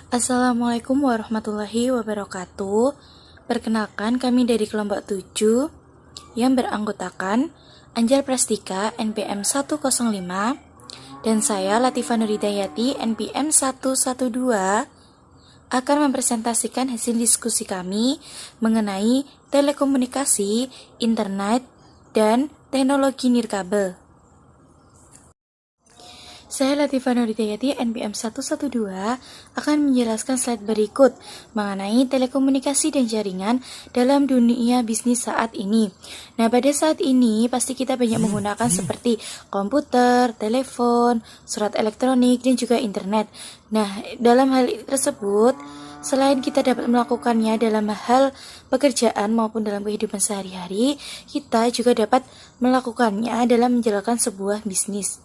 Assalamualaikum warahmatullahi wabarakatuh. Perkenalkan, kami dari kelompok 7 yang beranggotakan Anjal Prastika NPM 105 dan saya Latifah Nuridayati NPM 112 akan mempresentasikan hasil diskusi kami mengenai telekomunikasi, internet, dan teknologi nirkabel. Saya Latifah Nuridayati NPM 112 akan menjelaskan slide berikut mengenai telekomunikasi dan jaringan dalam dunia bisnis saat ini. Nah, pada saat ini pasti kita banyak menggunakan seperti komputer, telepon, surat elektronik, dan juga internet. Nah, dalam hal tersebut, selain kita dapat melakukannya dalam hal pekerjaan maupun dalam kehidupan sehari-hari, kita juga dapat melakukannya dalam menjalankan sebuah bisnis.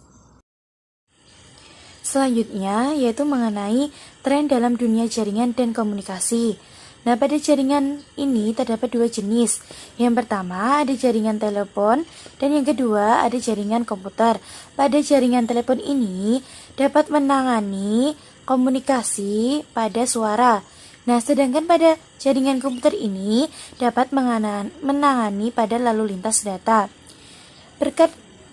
Selanjutnya yaitu mengenai tren dalam dunia jaringan dan komunikasi. Nah, pada jaringan ini terdapat dua jenis. Yang pertama ada jaringan telepon dan yang kedua ada jaringan komputer. Pada jaringan telepon ini dapat menangani komunikasi pada suara. Nah, sedangkan pada jaringan komputer ini dapat menangani pada lalu lintas data.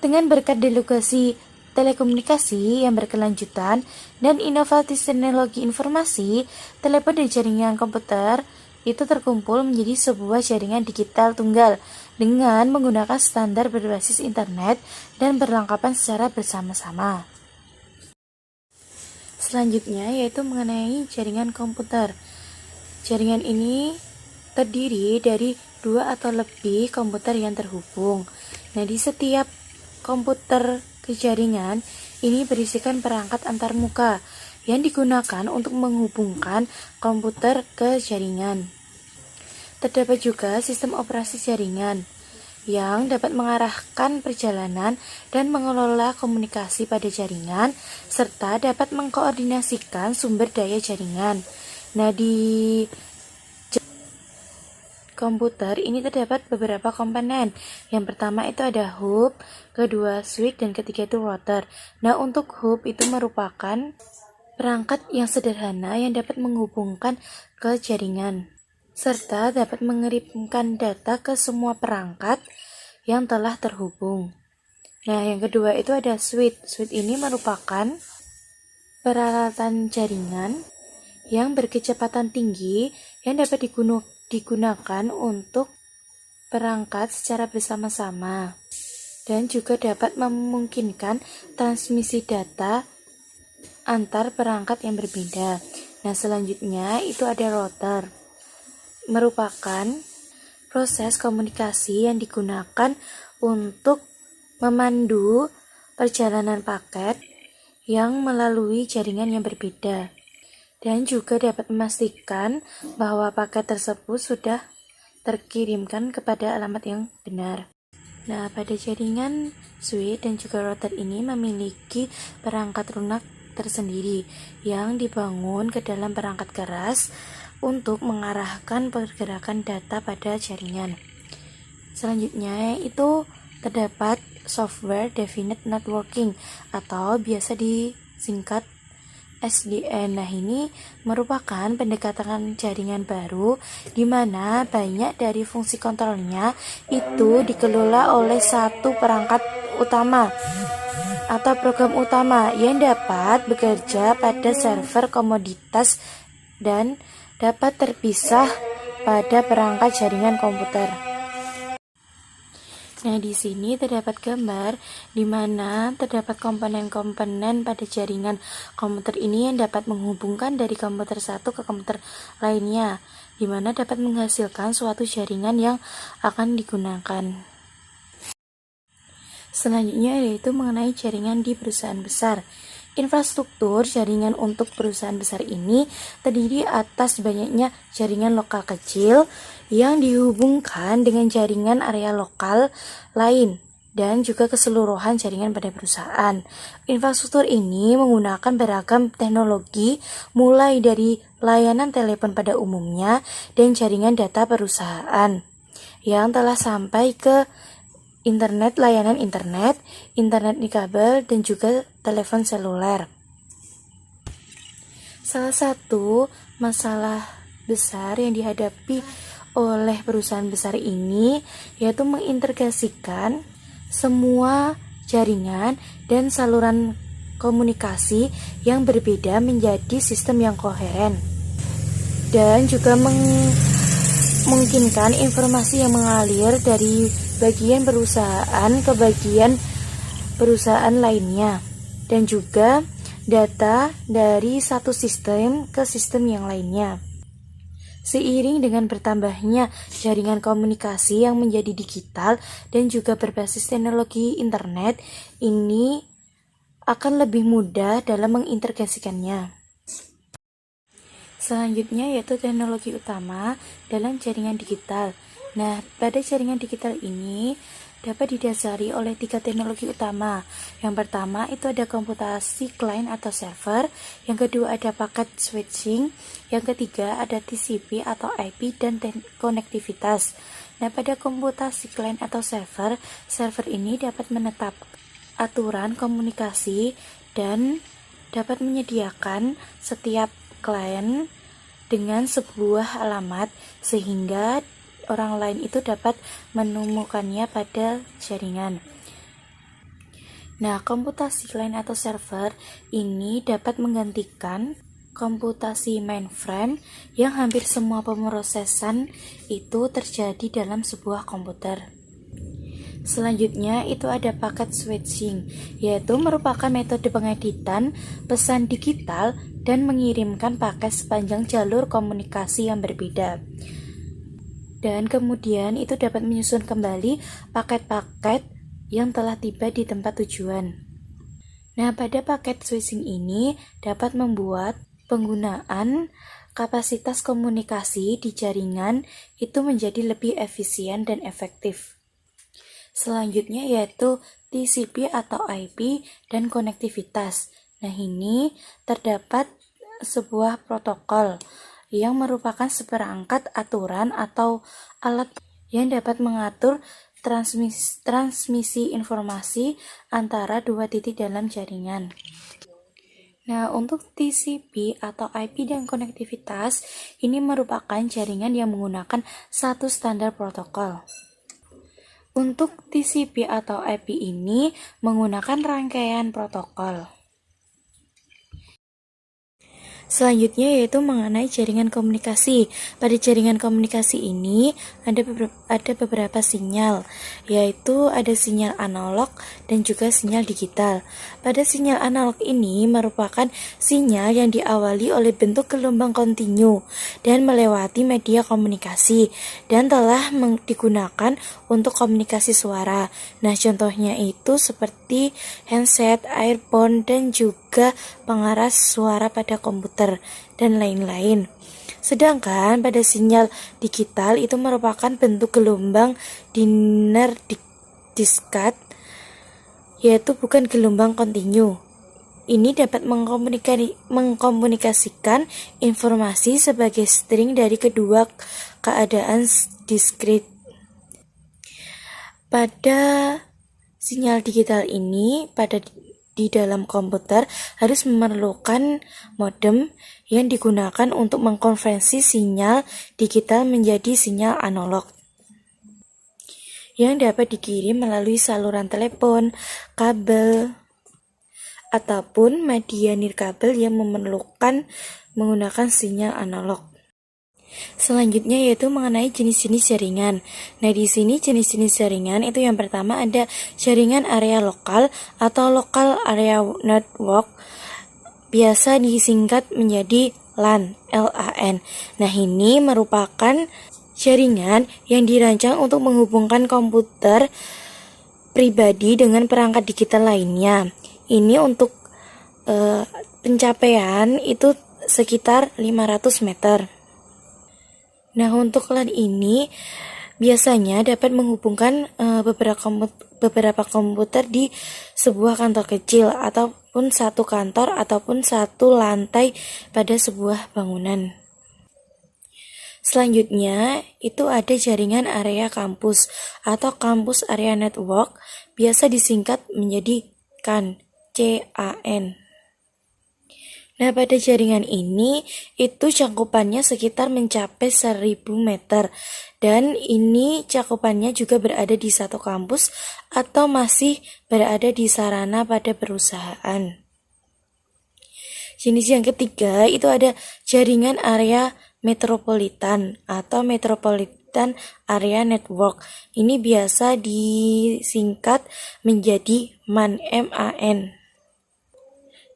Dengan berkat delegasi telekomunikasi yang berkelanjutan dan inovasi teknologi informasi, telepon dan jaringan komputer itu terkumpul menjadi sebuah jaringan digital tunggal dengan menggunakan standar berbasis internet dan berlengkapan secara bersama-sama. Selanjutnya yaitu mengenai jaringan komputer. Jaringan ini terdiri dari dua atau lebih komputer yang terhubung. Nah, di setiap komputer ke jaringan ini berisikan perangkat antarmuka yang digunakan untuk menghubungkan komputer ke jaringan. Terdapat juga sistem operasi jaringan yang dapat mengarahkan perjalanan dan mengelola komunikasi pada jaringan serta dapat mengkoordinasikan sumber daya jaringan. Nah, di komputer ini terdapat beberapa komponen. Yang pertama itu ada hub, kedua switch, dan ketiga itu router. Nah, untuk hub itu merupakan perangkat yang sederhana yang dapat menghubungkan ke jaringan serta dapat mengirimkan data ke semua perangkat yang telah terhubung. Nah, yang kedua itu ada switch. Switch ini merupakan peralatan jaringan yang berkecepatan tinggi yang dapat digunakan untuk perangkat secara bersama-sama dan juga dapat memungkinkan transmisi data antar perangkat yang berbeda. Nah, selanjutnya itu ada router. Merupakan proses komunikasi yang digunakan untuk memandu perjalanan paket yang melalui jaringan yang berbeda dan juga dapat memastikan bahwa paket tersebut sudah terkirimkan kepada alamat yang benar. Nah, pada jaringan switch dan juga router ini memiliki perangkat lunak tersendiri yang dibangun ke dalam perangkat keras untuk mengarahkan pergerakan data pada jaringan. Selanjutnya itu terdapat software defined networking atau biasa disingkat SDN. Nah, ini merupakan pendekatan jaringan baru di mana banyak dari fungsi kontrolnya itu dikelola oleh satu perangkat utama atau program utama yang dapat bekerja pada server komoditas dan dapat terpisah pada perangkat jaringan komputer. Nah, di sini terdapat gambar di mana terdapat komponen-komponen pada jaringan komputer ini yang dapat menghubungkan dari komputer satu ke komputer lainnya, di mana dapat menghasilkan suatu jaringan yang akan digunakan. Selanjutnya yaitu mengenai jaringan di perusahaan besar. Infrastruktur jaringan untuk perusahaan besar ini terdiri atas banyaknya jaringan lokal kecil yang dihubungkan dengan jaringan area lokal lain dan juga keseluruhan jaringan pada perusahaan. Infrastruktur ini menggunakan beragam teknologi mulai dari layanan telepon pada umumnya dan jaringan data perusahaan yang telah sampai ke internet, layanan internet nirkabel, dan juga telepon seluler. Salah satu masalah besar yang dihadapi oleh perusahaan besar ini yaitu mengintegrasikan semua jaringan dan saluran komunikasi yang berbeda menjadi sistem yang koheren, dan juga memungkinkan informasi yang mengalir dari bagian perusahaan ke bagian perusahaan lainnya, dan juga data dari satu sistem ke sistem yang lainnya. Seiring dengan bertambahnya jaringan komunikasi yang menjadi digital dan juga berbasis teknologi internet, ini akan lebih mudah dalam mengintegrasikannya. Selanjutnya yaitu teknologi utama dalam jaringan digital. Nah, pada jaringan digital ini dapat didasari oleh 3 teknologi utama. Yang pertama itu ada komputasi client atau server, yang kedua ada paket switching, yang ketiga ada TCP atau IP dan konektivitas. Nah, pada komputasi client atau server ini dapat menetapkan aturan komunikasi dan dapat menyediakan setiap klien dengan sebuah alamat sehingga orang lain itu dapat menemukannya pada jaringan. Nah, komputasi client atau server ini dapat menggantikan komputasi mainframe yang hampir semua pemrosesan itu terjadi dalam sebuah komputer. Selanjutnya itu ada paket switching, yaitu merupakan metode pengeditan pesan digital dan mengirimkan paket sepanjang jalur komunikasi yang berbeda. Dan kemudian itu dapat menyusun kembali paket-paket yang telah tiba di tempat tujuan. Nah, pada paket switching ini dapat membuat penggunaan kapasitas komunikasi di jaringan itu menjadi lebih efisien dan efektif. Selanjutnya yaitu TCP atau IP dan konektivitas. Nah, ini terdapat sebuah protokol yang merupakan seperangkat aturan atau alat yang dapat mengatur transmisi informasi antara dua titik dalam jaringan. Nah, untuk TCP atau IP dan konektivitas ini merupakan jaringan yang menggunakan satu standar protokol. Untuk TCP atau IP ini menggunakan rangkaian protokol. Selanjutnya yaitu mengenai jaringan komunikasi. Pada jaringan komunikasi ini ada beberapa sinyal, yaitu ada sinyal analog dan juga sinyal digital. Pada sinyal analog ini merupakan sinyal yang diawali oleh bentuk gelombang kontinu dan melewati media komunikasi dan telah digunakan untuk komunikasi suara. Nah, contohnya itu seperti handset, earphone, dan juga pengeras suara pada komputer dan lain-lain. Sedangkan pada sinyal digital itu merupakan bentuk gelombang linear diskat, yaitu bukan gelombang kontinu. Ini dapat mengkomunikasikan informasi sebagai string dari kedua keadaan diskrit. Pada sinyal digital ini di dalam komputer harus memerlukan modem yang digunakan untuk mengkonversi sinyal digital menjadi sinyal analog yang dapat dikirim melalui saluran telepon, kabel, ataupun media nirkabel yang menggunakan sinyal analog. Selanjutnya yaitu mengenai jenis-jenis jaringan. Nah, di sini jenis-jenis jaringan itu yang pertama ada jaringan area lokal atau local area network, biasa disingkat menjadi LAN, LAN. Nah, ini merupakan jaringan yang dirancang untuk menghubungkan komputer pribadi dengan perangkat digital lainnya. Ini untuk pencapaian itu sekitar 500 meter. Nah, untuk LAN ini biasanya dapat menghubungkan beberapa komputer di sebuah kantor kecil ataupun satu kantor ataupun satu lantai pada sebuah bangunan. Selanjutnya itu ada jaringan area kampus atau campus area network, biasa disingkat menjadi CAN, CAN. Nah, pada jaringan ini itu cakupannya sekitar mencapai 1000 meter dan ini cakupannya juga berada di satu kampus atau masih berada di sarana pada perusahaan. Jenis yang ketiga itu ada jaringan area metropolitan atau Metropolitan Area Network. Ini biasa disingkat menjadi MAN, MAN.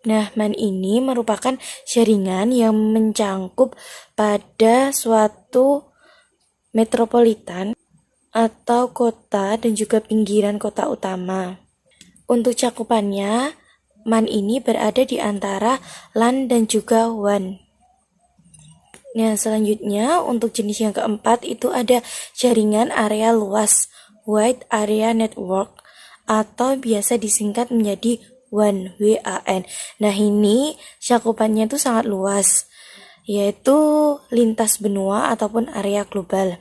Nah, MAN ini merupakan jaringan yang mencangkup pada suatu metropolitan atau kota dan juga pinggiran kota utama. Untuk cakupannya, MAN ini berada di antara LAN dan juga WAN. Nah, selanjutnya untuk jenis yang keempat itu ada jaringan area luas, Wide Area Network, atau biasa disingkat menjadi WAN, WAN. Nah, ini cakupannya itu sangat luas, yaitu lintas benua ataupun area global.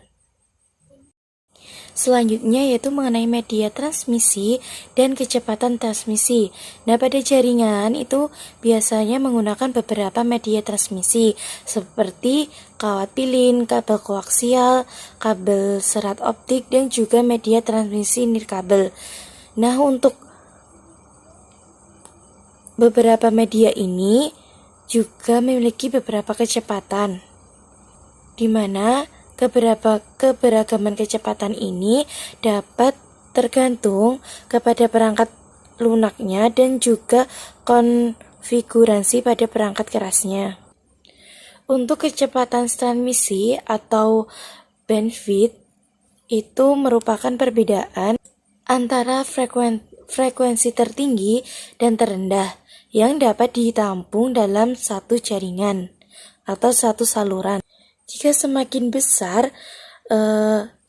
Selanjutnya yaitu mengenai media transmisi dan kecepatan transmisi. Nah, pada jaringan itu biasanya menggunakan beberapa media transmisi seperti kawat pilin, kabel koaksial, kabel serat optik, dan juga media transmisi nirkabel. Nah, untuk beberapa media ini juga memiliki beberapa kecepatan, di mana keberagaman kecepatan ini dapat tergantung kepada perangkat lunaknya dan juga konfigurasi pada perangkat kerasnya. Untuk kecepatan transmisi atau bandwidth itu merupakan perbedaan antara frekuensi tertinggi dan terendah yang dapat ditampung dalam satu jaringan atau satu saluran. Jika semakin besar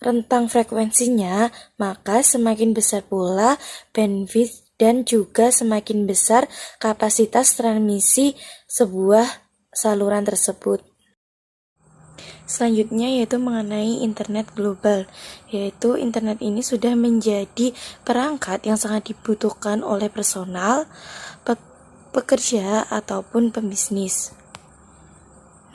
rentang frekuensinya, maka semakin besar pula bandwidth dan juga semakin besar kapasitas transmisi sebuah saluran tersebut. Selanjutnya yaitu mengenai internet global, yaitu internet ini sudah menjadi perangkat yang sangat dibutuhkan oleh personal, pekerja, ataupun pembisnis.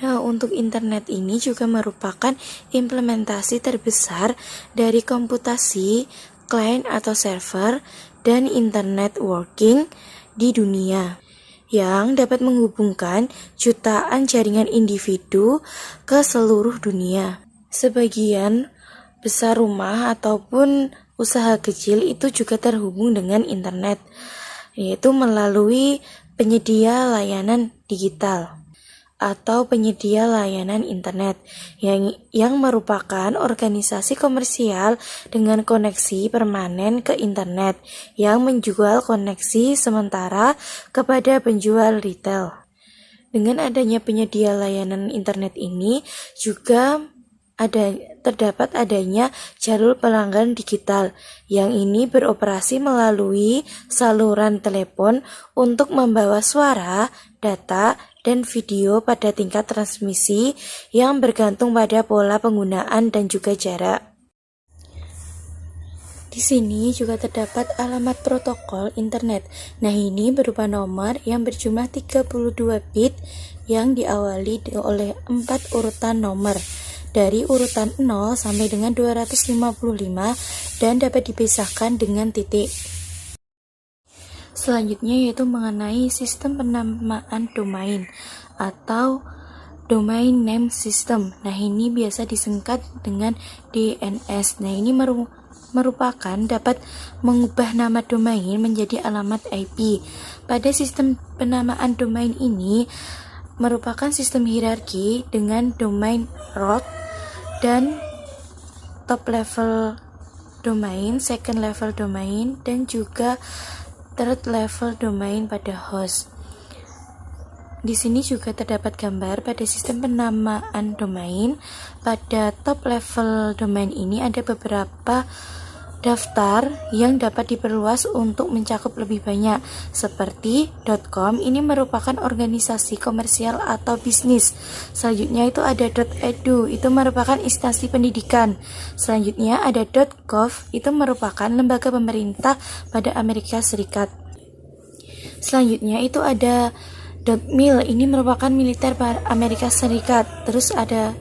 Nah, untuk internet ini juga merupakan implementasi terbesar dari komputasi, client atau server, dan internet working di dunia, yang dapat menghubungkan jutaan jaringan individu ke seluruh dunia. Sebagian besar rumah ataupun usaha kecil itu juga terhubung dengan internet, yaitu melalui penyedia layanan digital atau penyedia layanan internet yang merupakan organisasi komersial dengan koneksi permanen ke internet yang menjual koneksi sementara kepada penjual retail. Dengan adanya penyedia layanan internet ini juga terdapat adanya jalur pelanggan digital yang ini beroperasi melalui saluran telepon untuk membawa suara, data, dan video pada tingkat transmisi yang bergantung pada pola penggunaan dan juga jarak. Di sini juga terdapat alamat protokol internet. Nah, ini berupa nomor yang berjumlah 32 bit yang diawali oleh 4 urutan nomor dari urutan 0 sampai dengan 255 dan dapat dipisahkan dengan titik. Selanjutnya yaitu mengenai sistem penamaan domain atau Domain Name System. Nah, ini biasa disingkat dengan DNS. Nah, ini merupakan dapat mengubah nama domain menjadi alamat IP. Pada sistem penamaan domain ini merupakan sistem hierarki dengan domain root dan top level domain, second level domain, dan juga third level domain pada host. Di sini juga terdapat gambar pada sistem penamaan domain. Pada top level domain ini ada beberapa daftar yang dapat diperluas untuk mencakup lebih banyak, seperti .com. Ini merupakan organisasi komersial atau bisnis. Selanjutnya itu ada .edu, itu merupakan instansi pendidikan. Selanjutnya ada .gov, itu merupakan lembaga pemerintah pada Amerika Serikat. Selanjutnya itu ada .mil ini merupakan militer Amerika Serikat. Terus ada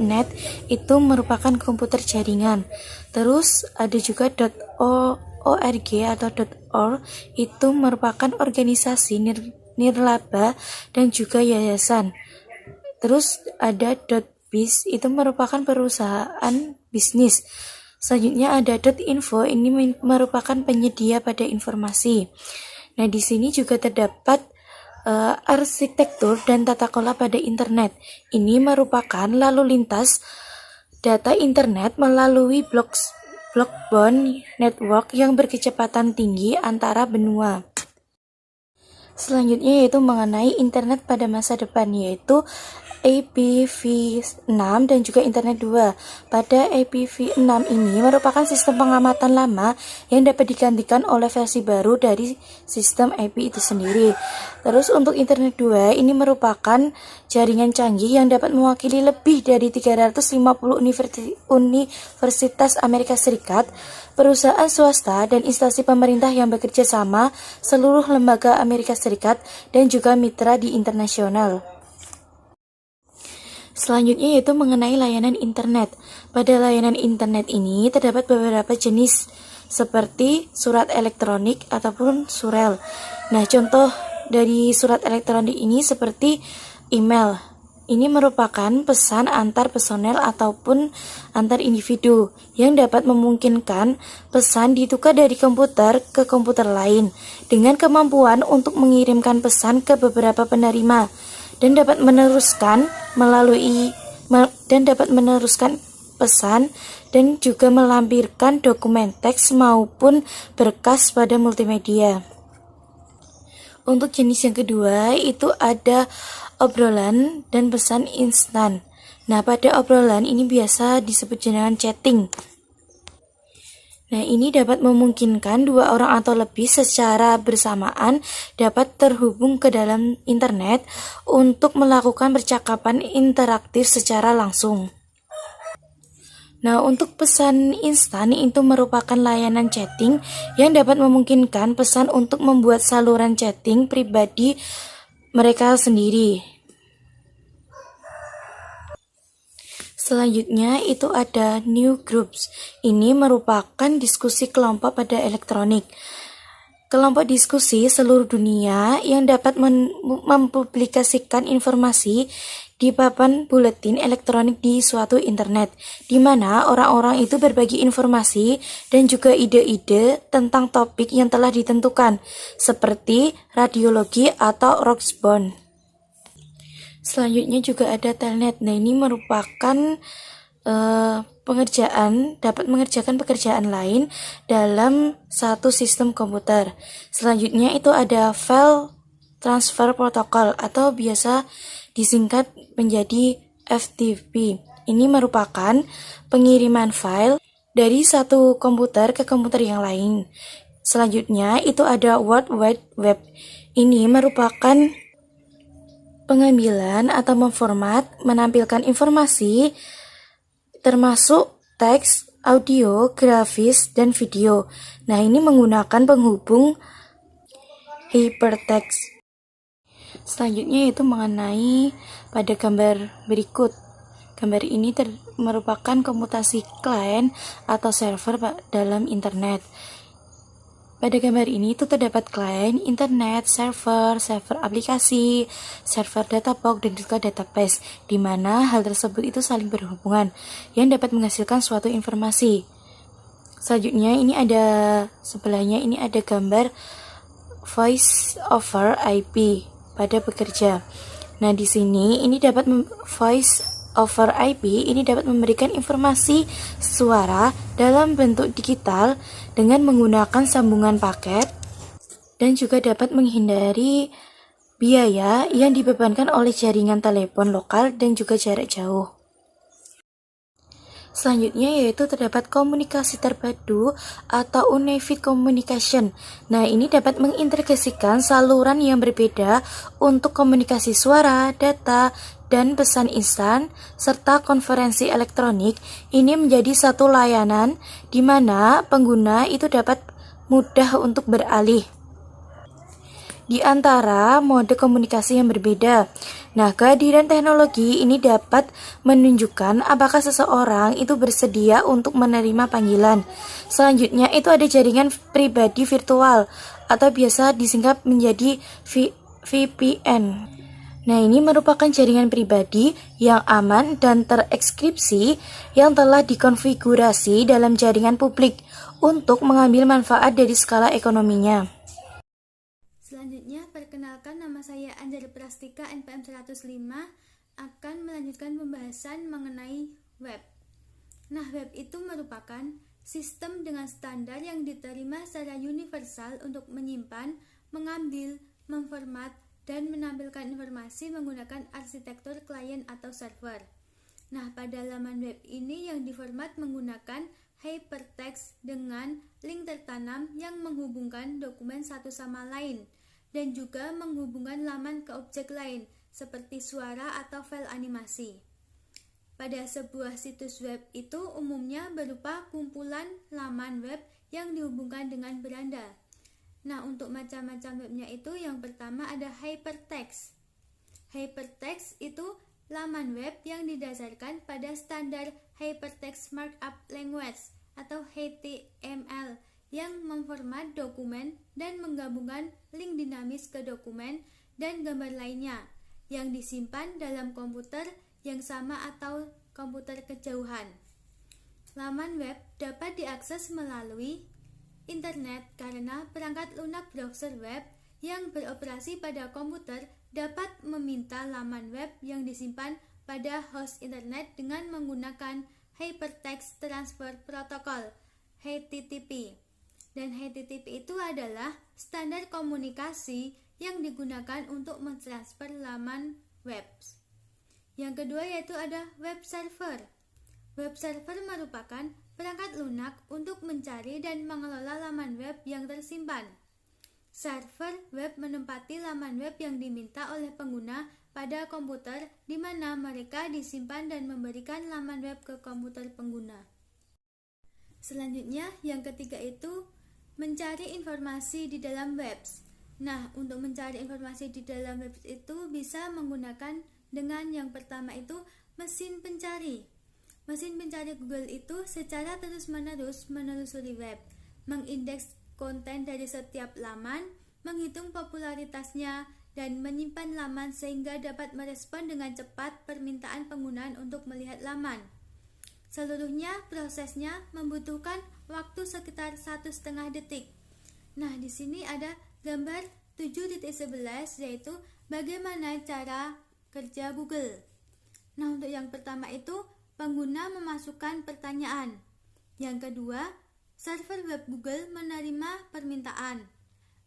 .net itu merupakan komputer jaringan. Terus ada juga .org atau .org itu merupakan organisasi nirlaba dan juga yayasan. Terus ada .biz itu merupakan perusahaan bisnis. Selanjutnya ada .info, ini merupakan penyedia pada informasi. Nah, di sini juga terdapat arsitektur dan tata kelola pada internet. Ini merupakan lalu lintas data internet melalui blockbone network yang berkecepatan tinggi antara benua. Selanjutnya yaitu mengenai internet pada masa depan, yaitu IPv6 dan juga Internet 2. Pada IPv6 ini merupakan sistem pengamatan lama yang dapat digantikan oleh versi baru dari sistem IP itu sendiri. Terus untuk Internet 2 ini merupakan jaringan canggih yang dapat mewakili lebih dari 350 universitas Amerika Serikat, perusahaan swasta dan instansi pemerintah yang bekerja sama, seluruh lembaga Amerika Serikat dan juga mitra di internasional. Selanjutnya yaitu mengenai layanan internet. Pada layanan internet ini terdapat beberapa jenis seperti surat elektronik ataupun surel. Nah, contoh dari surat elektronik ini seperti email. Ini merupakan pesan antar personel ataupun antar individu yang dapat memungkinkan pesan ditukar dari komputer ke komputer lain dengan kemampuan untuk mengirimkan pesan ke beberapa penerima dan dapat meneruskan pesan dan juga melampirkan dokumen teks maupun berkas pada multimedia. Untuk jenis yang kedua itu ada obrolan dan pesan instan. Nah, pada obrolan ini biasa disebut dengan chatting. Nah, ini dapat memungkinkan dua orang atau lebih secara bersamaan dapat terhubung ke dalam internet untuk melakukan percakapan interaktif secara langsung. Nah, untuk pesan instan itu merupakan layanan chatting yang dapat memungkinkan pesan untuk membuat saluran chatting pribadi mereka sendiri. Selanjutnya itu ada new groups. Ini merupakan diskusi kelompok pada elektronik. Kelompok diskusi seluruh dunia yang dapat mempublikasikan informasi di papan buletin elektronik di suatu internet, di mana orang-orang itu berbagi informasi dan juga ide-ide tentang topik yang telah ditentukan, seperti radiologi atau Roxbound. Selanjutnya juga ada telnet. Nah, ini merupakan dapat mengerjakan pekerjaan lain dalam satu sistem komputer. Selanjutnya itu ada file transfer protocol atau biasa disingkat menjadi FTP. Ini merupakan pengiriman file dari satu komputer ke komputer yang lain. Selanjutnya itu ada World Wide Web. Ini merupakan pengambilan atau menampilkan informasi termasuk teks, audio, grafis, dan video. Nah, ini menggunakan penghubung hypertext. Selanjutnya itu mengenai pada gambar berikut. Gambar ini merupakan komutasi klien atau server dalam internet. Pada gambar ini itu terdapat klien, internet, server aplikasi, server data box, dan juga database, di mana hal tersebut itu saling berhubungan yang dapat menghasilkan suatu informasi. Selanjutnya sebelahnya ini ada gambar voice over IP pada bekerja. Nah, di sini ini dapat voice over IP ini dapat memberikan informasi suara dalam bentuk digital dengan menggunakan sambungan paket dan juga dapat menghindari biaya yang dibebankan oleh jaringan telepon lokal dan juga jarak jauh. Selanjutnya yaitu terdapat komunikasi terpadu atau Unified Communication. Nah, ini dapat mengintegrasikan saluran yang berbeda untuk komunikasi suara, data, dan pesan instan, serta konferensi elektronik. Ini menjadi satu layanan di mana pengguna itu dapat mudah untuk beralih. di antara mode komunikasi yang berbeda. Nah, kehadiran teknologi ini dapat menunjukkan apakah seseorang itu bersedia untuk menerima panggilan. Selanjutnya itu ada jaringan pribadi virtual atau biasa disingkat menjadi VPN. Nah, ini merupakan jaringan pribadi yang aman dan terekskripsi yang telah dikonfigurasi dalam jaringan publik untuk mengambil manfaat dari skala ekonominya. Selanjutnya, perkenalkan, nama saya Anjali Prastika, NPM 105, akan melanjutkan pembahasan mengenai web. Nah, web itu merupakan sistem dengan standar yang diterima secara universal untuk menyimpan, mengambil, memformat, dan menampilkan informasi menggunakan arsitektur klien atau server. Nah, pada laman web ini yang diformat menggunakan hypertext dengan link tertanam yang menghubungkan dokumen satu sama lain dan juga menghubungkan laman ke objek lain seperti suara atau file animasi. Pada sebuah situs web itu umumnya berupa kumpulan laman web yang dihubungkan dengan beranda. Nah, untuk macam-macam webnya itu yang pertama ada hypertext. Hypertext itu laman web yang didasarkan pada standar Hypertext Markup Language atau HTML yang memformat dokumen dan menggabungkan link dinamis ke dokumen dan gambar lainnya yang disimpan dalam komputer yang sama atau komputer kejauhan. Laman web dapat diakses melalui internet karena perangkat lunak browser web yang beroperasi pada komputer dapat meminta laman web yang disimpan pada host internet dengan menggunakan Hypertext Transfer Protocol (HTTP). Dan HTTP itu adalah standar komunikasi yang digunakan untuk mentransfer laman web. Yang kedua yaitu ada web server. Web server merupakan perangkat lunak untuk mencari dan mengelola laman web yang tersimpan. Server web menempati laman web yang diminta oleh pengguna pada komputer di mana mereka disimpan dan memberikan laman web ke komputer pengguna. Selanjutnya, yang ketiga itu mencari informasi di dalam web. Nah, untuk mencari informasi di dalam web itu bisa menggunakan dengan yang pertama itu mesin pencari. Mesin pencari Google itu secara terus-menerus menelusuri web, mengindeks konten dari setiap laman, menghitung popularitasnya, dan menyimpan laman sehingga dapat merespon dengan cepat permintaan penggunaan untuk melihat laman. Seluruhnya prosesnya membutuhkan waktu sekitar 1,5 detik. Nah, di sini ada gambar 7.11 yaitu bagaimana cara kerja Google. Nah, untuk yang pertama itu pengguna memasukkan pertanyaan. Yang kedua, server web Google menerima permintaan.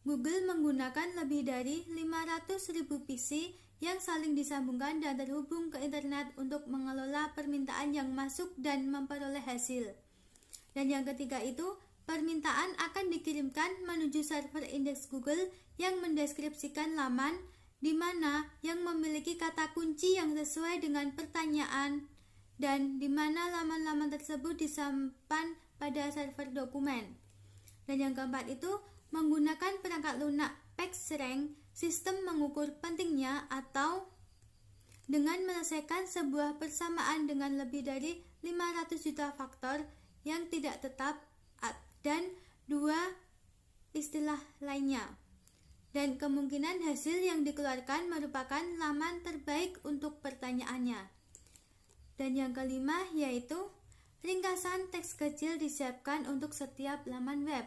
Google menggunakan lebih dari 500.000 PC yang saling disambungkan dan terhubung ke internet untuk mengelola permintaan yang masuk dan memperoleh hasil. Dan yang ketiga itu, permintaan akan dikirimkan menuju server indeks Google yang mendeskripsikan laman di mana yang memiliki kata kunci yang sesuai dengan pertanyaan dan di mana laman-laman tersebut disimpan pada server dokumen. Dan yang keempat itu menggunakan perangkat lunak PageRank, sistem mengukur pentingnya atau dengan menyelesaikan sebuah persamaan dengan lebih dari 500 juta faktor yang tidak tetap dan dua istilah lainnya. Dan kemungkinan hasil yang dikeluarkan merupakan laman terbaik untuk pertanyaannya. Dan yang kelima yaitu ringkasan teks kecil disiapkan untuk setiap laman web.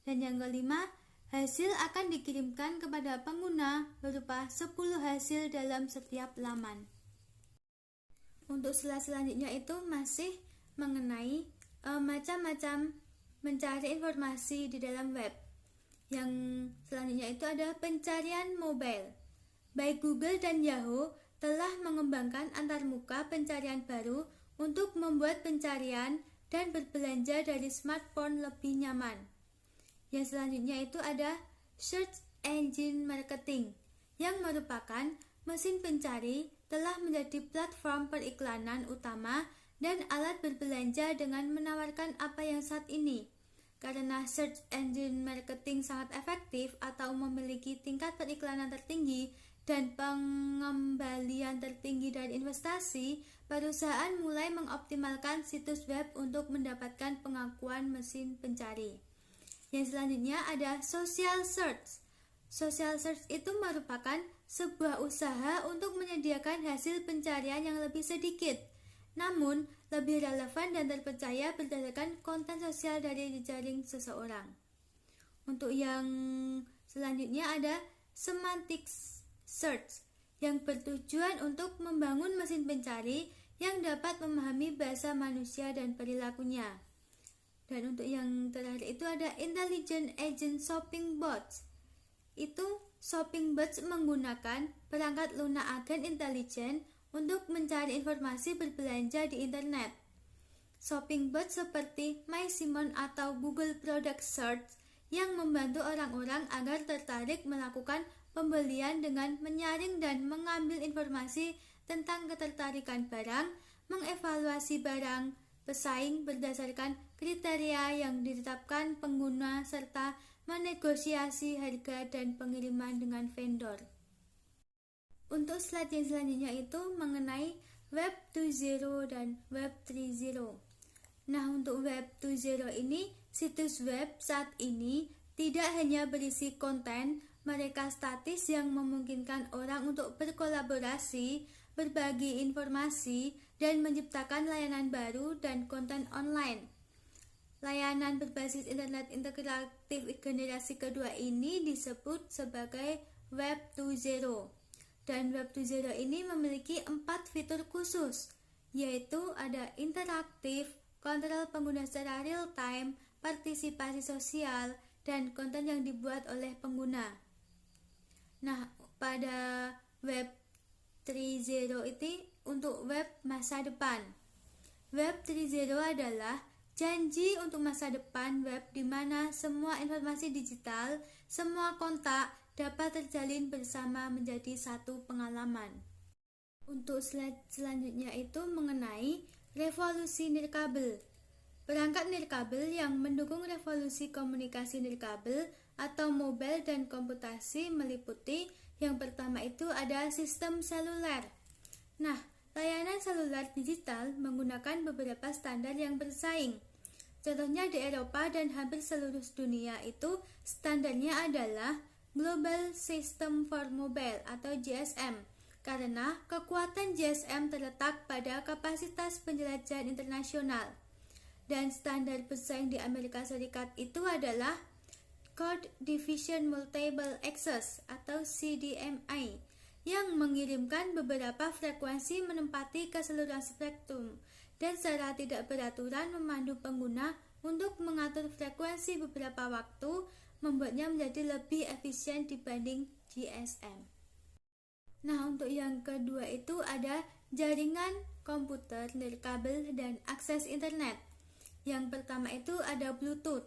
Dan yang kelima, hasil akan dikirimkan kepada pengguna berupa 10 hasil dalam setiap laman. Untuk slide selanjutnya itu masih mengenai macam-macam mencari informasi di dalam web. Yang selanjutnya itu ada pencarian mobile. Baik Google dan Yahoo telah mengembangkan antarmuka pencarian baru untuk membuat pencarian dan berbelanja dari smartphone lebih nyaman. Yang selanjutnya itu ada Search Engine Marketing, yang merupakan mesin pencari telah menjadi platform periklanan utama dan alat berbelanja dengan menawarkan apa yang saat ini. Karena search engine marketing sangat efektif atau memiliki tingkat periklanan tertinggi dan pengembalian tertinggi dari investasi, perusahaan mulai mengoptimalkan situs web untuk mendapatkan pengakuan mesin pencari. Yang selanjutnya ada social search. Social search itu merupakan sebuah usaha untuk menyediakan hasil pencarian yang lebih sedikit, namun lebih relevan dan terpercaya berdasarkan konten sosial dari jejaring seseorang. Untuk yang selanjutnya ada semantic search yang bertujuan untuk membangun mesin pencari yang dapat memahami bahasa manusia dan perilakunya. Dan untuk yang terakhir itu ada intelligent agent shopping bots. Itu shopping bots menggunakan perangkat lunak agen intelijen untuk mencari informasi berbelanja di internet. Shopping bot seperti MySimon atau Google Product Search yang membantu orang-orang agar tertarik melakukan pembelian dengan menyaring dan mengambil informasi tentang ketertarikan barang, mengevaluasi barang pesaing berdasarkan kriteria yang ditetapkan pengguna, serta menegosiasi harga dan pengiriman dengan vendor. Untuk slide yang selanjutnya itu mengenai Web 2.0 dan Web 3.0. Nah, untuk Web 2.0 ini, situs web saat ini tidak hanya berisi konten, mereka statis yang memungkinkan orang untuk berkolaborasi, berbagi informasi, dan menciptakan layanan baru dan konten online. Layanan berbasis internet integratif generasi kedua ini disebut sebagai Web 2.0. Dan Web 2.0 ini memiliki 4 fitur khusus, yaitu ada interaktif, kontrol pengguna secara real time, partisipasi sosial, dan konten yang dibuat oleh pengguna. Nah, pada Web 3.0 itu untuk web masa depan. Web 3.0 adalah janji untuk masa depan web di mana semua informasi digital, semua kontak dapat terjalin bersama menjadi satu pengalaman. Untuk slide selanjutnya itu mengenai revolusi nirkabel. Perangkat nirkabel yang mendukung revolusi komunikasi nirkabel atau mobile dan komputasi meliputi yang pertama itu ada sistem seluler. Nah, layanan seluler digital menggunakan beberapa standar yang bersaing. Contohnya di Eropa dan hampir seluruh dunia itu standarnya adalah Global System for Mobile atau GSM, karena kekuatan GSM terletak pada kapasitas penjelajahan internasional. Dan standar bersaing di Amerika Serikat itu adalah Code Division Multiple Access atau CDMA yang mengirimkan beberapa frekuensi menempati keseluruhan spektrum dan secara tidak beraturan memandu pengguna untuk mengatur frekuensi beberapa waktu, membuatnya menjadi lebih efisien dibanding GSM. Nah, untuk yang kedua itu ada jaringan komputer nirkabel dan akses internet. Yang pertama itu ada Bluetooth.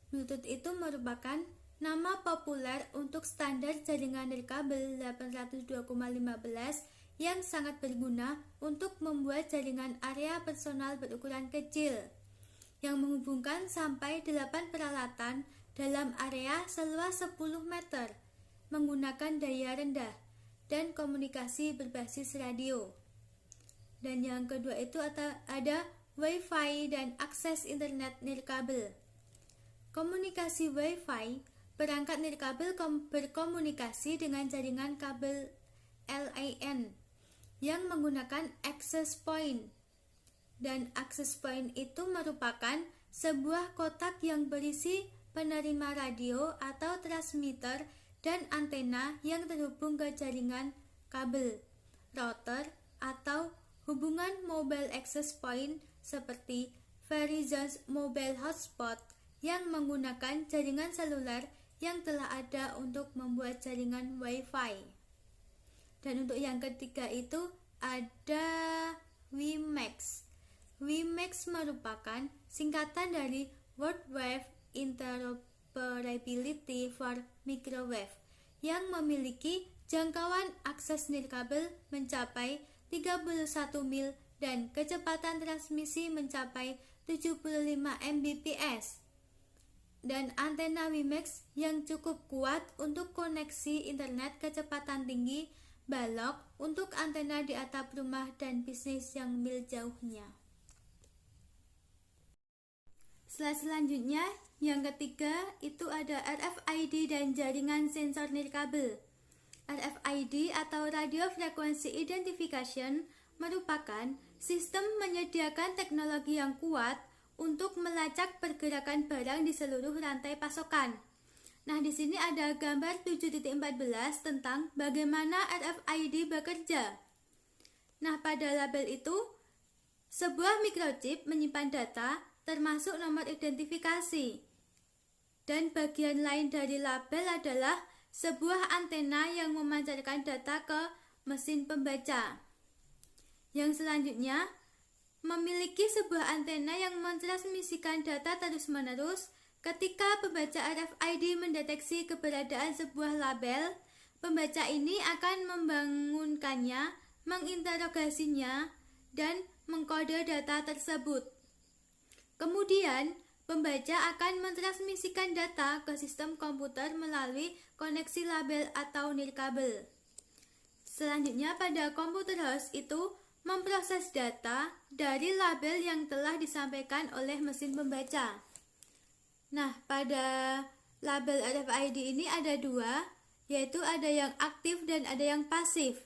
Bluetooth itu merupakan nama populer untuk standar jaringan nirkabel 802,15 yang sangat berguna untuk membuat jaringan area personal berukuran kecil yang menghubungkan sampai 8 peralatan dalam area seluas 10 meter menggunakan daya rendah dan komunikasi berbasis radio. Dan yang kedua itu ada Wi-Fi dan akses internet nirkabel. Komunikasi Wi-Fi, perangkat nirkabel berkomunikasi dengan jaringan kabel LAN yang menggunakan access point. Dan access point itu merupakan sebuah kotak yang berisi penerima radio atau transmitter dan antena yang terhubung ke jaringan kabel, router, atau hubungan mobile access point seperti Verizon's mobile hotspot yang menggunakan jaringan seluler yang telah ada untuk membuat jaringan Wi-Fi. Dan untuk yang ketiga itu ada WiMAX. WiMAX merupakan singkatan dari World Wave Interoperability for Microwave yang memiliki jangkauan akses nirkabel mencapai 31 mil dan kecepatan transmisi mencapai 75 Mbps. dan antena WiMAX yang cukup kuat untuk koneksi internet kecepatan tinggi, balok untuk antena di atap rumah dan bisnis yang mil jauhnya. Selanjutnya, yang ketiga itu ada RFID dan jaringan sensor nirkabel. RFID atau Radio Frequency Identification merupakan sistem menyediakan teknologi yang kuat untuk melacak pergerakan barang di seluruh rantai pasokan. Nah, di sini ada gambar 7.14 tentang bagaimana RFID bekerja. Nah, pada label itu, sebuah microchip menyimpan data termasuk nomor identifikasi. Dan bagian lain dari label adalah sebuah antena yang memancarkan data ke mesin pembaca. Yang selanjutnya, memiliki sebuah antena yang mentransmisikan data terus-menerus. Ketika pembaca RFID mendeteksi keberadaan sebuah label, pembaca ini akan membangunkannya, menginterogasinya, dan mengkode data tersebut. Kemudian, pembaca akan mentransmisikan data ke sistem komputer melalui koneksi label atau nirkabel. Selanjutnya, pada komputer host itu memproses data dari label yang telah disampaikan oleh mesin pembaca. Nah, pada label RFID ini ada dua, yaitu ada yang aktif dan ada yang pasif.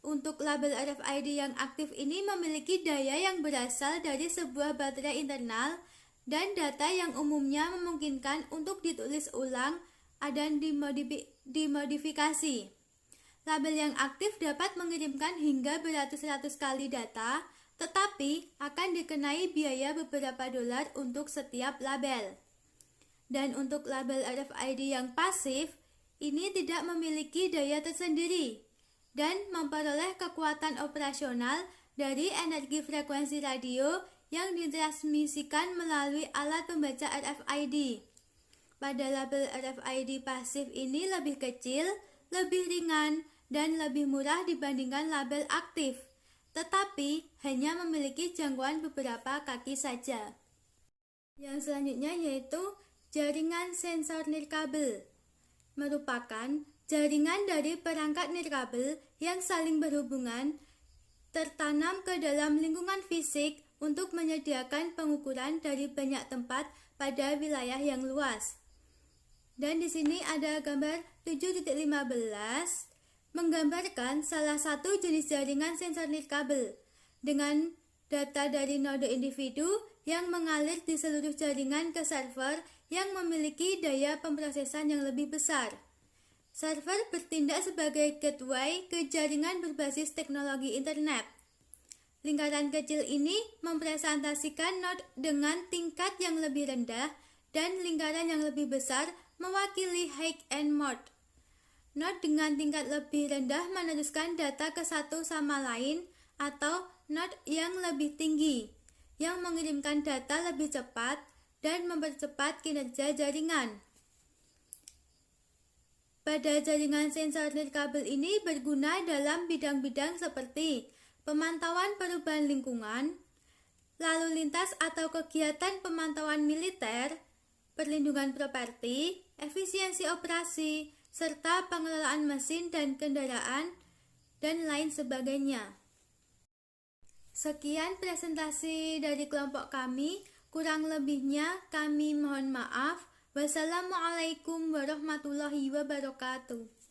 Untuk label RFID yang aktif ini memiliki daya yang berasal dari sebuah baterai internal dan data yang umumnya memungkinkan untuk ditulis ulang dan dimodifikasi. Label yang aktif dapat mengirimkan hingga beratus-ratus kali data, tetapi akan dikenai biaya beberapa dolar untuk setiap label. Dan untuk label RFID yang pasif, ini tidak memiliki daya tersendiri dan memperoleh kekuatan operasional dari energi frekuensi radio yang ditransmisikan melalui alat pembaca RFID. Pada label RFID pasif ini lebih kecil, lebih ringan, dan lebih murah dibandingkan label aktif, tetapi hanya memiliki jangkauan beberapa kaki saja. Yang selanjutnya yaitu jaringan sensor nirkabel. Merupakan jaringan dari perangkat nirkabel yang saling berhubungan tertanam ke dalam lingkungan fisik untuk menyediakan pengukuran dari banyak tempat pada wilayah yang luas. Dan di sini ada gambar 7.15 menggambarkan salah satu jenis jaringan sensor nirkabel dengan data dari node individu yang mengalir di seluruh jaringan ke server yang memiliki daya pemrosesan yang lebih besar. Server bertindak sebagai gateway ke jaringan berbasis teknologi internet. Lingkaran kecil ini mempresentasikan node dengan tingkat yang lebih rendah dan lingkaran yang lebih besar mewakili high and mode. Node dengan tingkat lebih rendah meneruskan data ke satu sama lain atau node yang lebih tinggi, yang mengirimkan data lebih cepat dan mempercepat kinerja jaringan. Pada jaringan sensor nirkabel ini berguna dalam bidang-bidang seperti pemantauan perubahan lingkungan, lalu lintas atau kegiatan pemantauan militer, perlindungan properti, efisiensi operasi, serta pengelolaan mesin dan kendaraan, dan lain sebagainya. Sekian presentasi dari kelompok kami, kurang lebihnya kami mohon maaf. Wassalamualaikum warahmatullahi wabarakatuh.